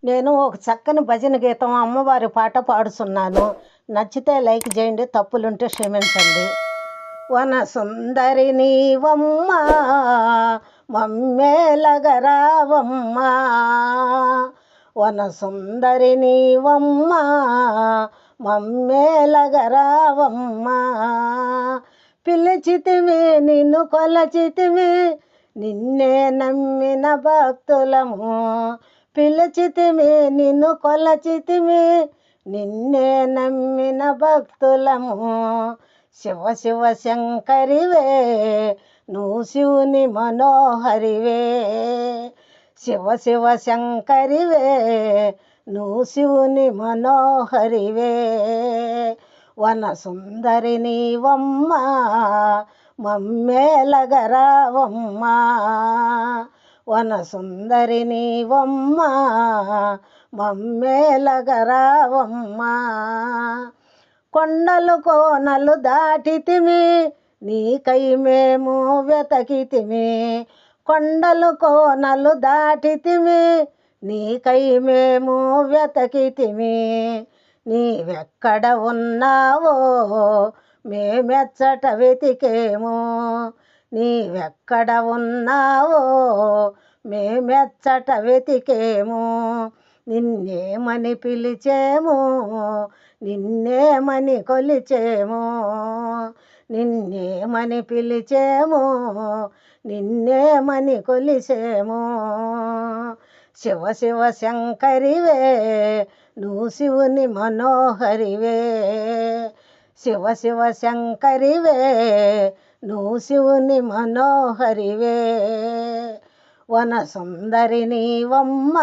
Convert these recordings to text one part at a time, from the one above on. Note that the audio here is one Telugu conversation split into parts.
నేను ఒక చక్కని భజన గీతం అమ్మవారి పాట పాడుతున్నాను. నచ్చితే లైక్ చేయండి, తప్పులుంటే క్షమించండి. వన సుందరి నీవమ్మ మమ్మేలగరావమ్మ, వన సుందరి నీవమ్మ మమ్మేలగరావమ్మ. పిలిచితివి నిన్ను కొలచితివి, నిన్నే నమ్మిన భక్తులము. పిలిచితివి నిన్ను కొలచితివి, నిన్నే నమ్మిన భక్తులము. శివ శివ శంకరివే నువ్వు శివుని మనోహరివే. శివ శివ శంకరివే నువ్వు శివుని మనోహరివే. వన సుందరి నీవమ్మ మమ్మేలగరావమ్మ, వన సుందరి నీవమ్మ మమ్మేలగరావమ్మ. కొండలు కోనలు దాటితిమి, నీకై మేము వెతకితిమి. కొండలు కోనలు దాటితిమి, నీకై మేము వెతకితిమి. నీవెక్కడ ఉన్నావో మేమెచ్చట వెతికేము. నీవెక్కడ ఉన్నావో మేమెచ్చట వెతికేము. నిన్నేమని పిలిచేము, నిన్నేమని కొలిచేము. నిన్నేమని పిలిచేము, నిన్నేమని కొలిచేము. శివ శివ శంకరివే నువ్వు శివుని మనోహరివే. శివ శివ శంకరివే నువ్వు శివుని మనోహరివే. వన సుందరి నీవమ్మ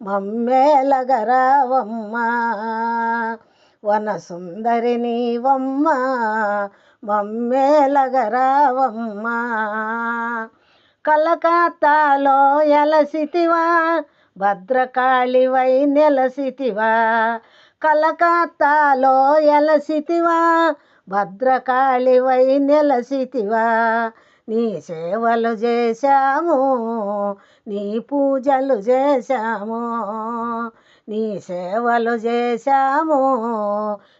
మమ్మేలగరావమ్మ, వన సుందరి నీవమ్మ మమ్మేలగరావమ్మ. కలకత్తాలో ఎలసితివా, భద్రకాళివై నెలసితివా. కలకత్తాలో ఎలసితివా, భద్రకాళివై నెలసితివా. నీ సేవలు చేశాము, నీ పూజలు చేశాము. నీ సేవలు చేశాము,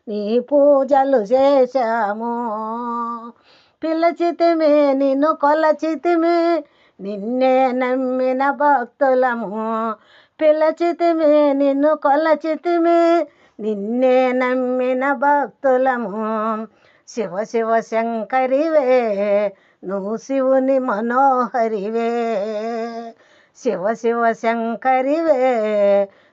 నీ పూజలు చేశాము. పిలిచితిమి నిన్ను కొలచితిమి, నిన్నే నమ్మిన భక్తులము. పిలిచితిమి నిన్ను కొలచితిమి, నిన్నే నమ్మిన భక్తులము. శివ శివ శంకరివే నువ్వు శివుని మనోహరివే. శివ శివ శంకరివే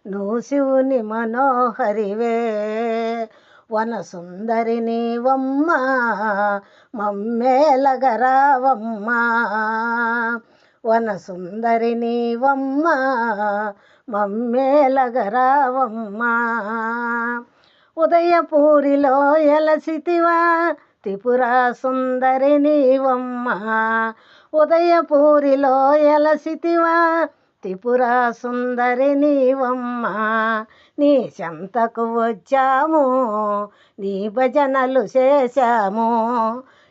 నువ్వు శివుని మనోహరివే. వన సుందరి నీవమ్మ మమ్మేలగరావమ్మ, వన సుందరి నీవమ్మ మమ్మేలగరావమ్మ. ఉదయపూరిలో ఎలసితివా, త్రిపురా సుందరి నీవమ్మ. ఉదయపూరిలో ఎలసితివా, త్రిపురా సుందరి నీవమ్మ. నీ చెంతకు వచ్చాము, నీ భజనలు చేశాము.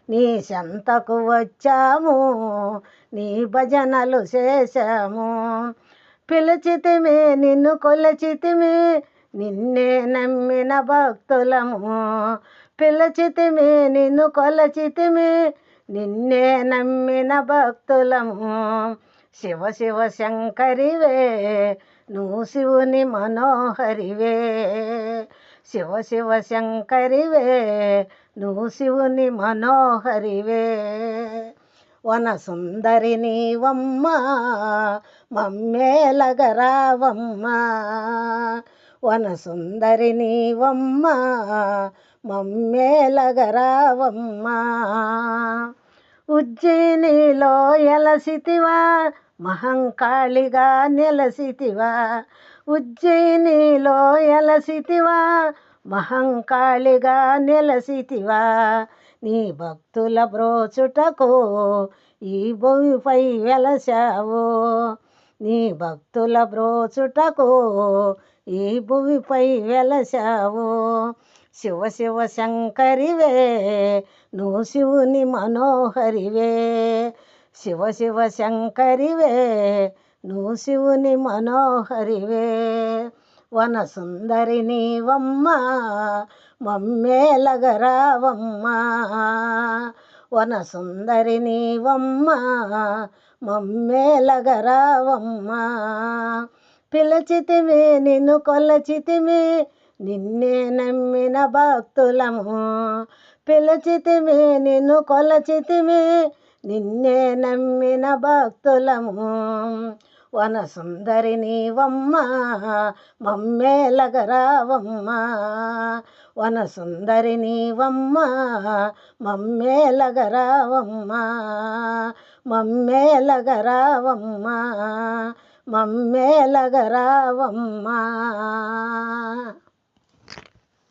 నీ చెంతకు వచ్చాము, నీ భజనలు చేశాము. పిలిచితిమి నిన్ను కొలచితిమి, నిన్నే నమ్మిన భక్తులము. పిలిచితిమి నిన్ను కొలచితిమి, నిన్నే నమ్మిన భక్తులము. శివ శివ శంకరివే నువ్వు శివుని మనోహరివే. శివ శివ శంకరివే నువ్వు శివుని మనోహరివే. వన సుందరి నీవమ్మ మమ్మేలగరావమ్మ, వన సుందరి నీవమ్మ మమ్మేలగరావమ్మ. ఉజ్జయినిలో ఎలసితివా, మహంకాళిగా నెలసితివా. ఉజ్జయినిలో ఎలసితివా, మహంకాళిగా నెలసితివా. నీ భక్తుల బ్రోచుటకు ఈ భూమిపై వెలసావు. నీ భక్తుల బ్రోచుటకు ఈ భూమిపై వెలసావు. శివ శివ శంకరివే నువ్వు శివుని మనోహరివే. శివ శివ శంకరివే నువ్వు శివుని మనోహరివే వన సుందరి నీవమ్మ మమ్మేలగరావమ్మ వన సుందరి నీవమ్మ మమ్మేలగరావమ్మ పిలచితిమి నిన్ను కొలచితిమి నిన్నే నమ్మిన భక్తులము పిలచితిమి నిన్ను కొలచితిమి నిన్నే నమ్మిన భక్తులము వన సుందరి నీవమ్మ మమ్మేలగరావమ్మ వన సుందరి నీవమ్మ మమ్మేలగరావమ్మ మమ్మేలగరావమ్మ మమ్మేలగరావమ్మ.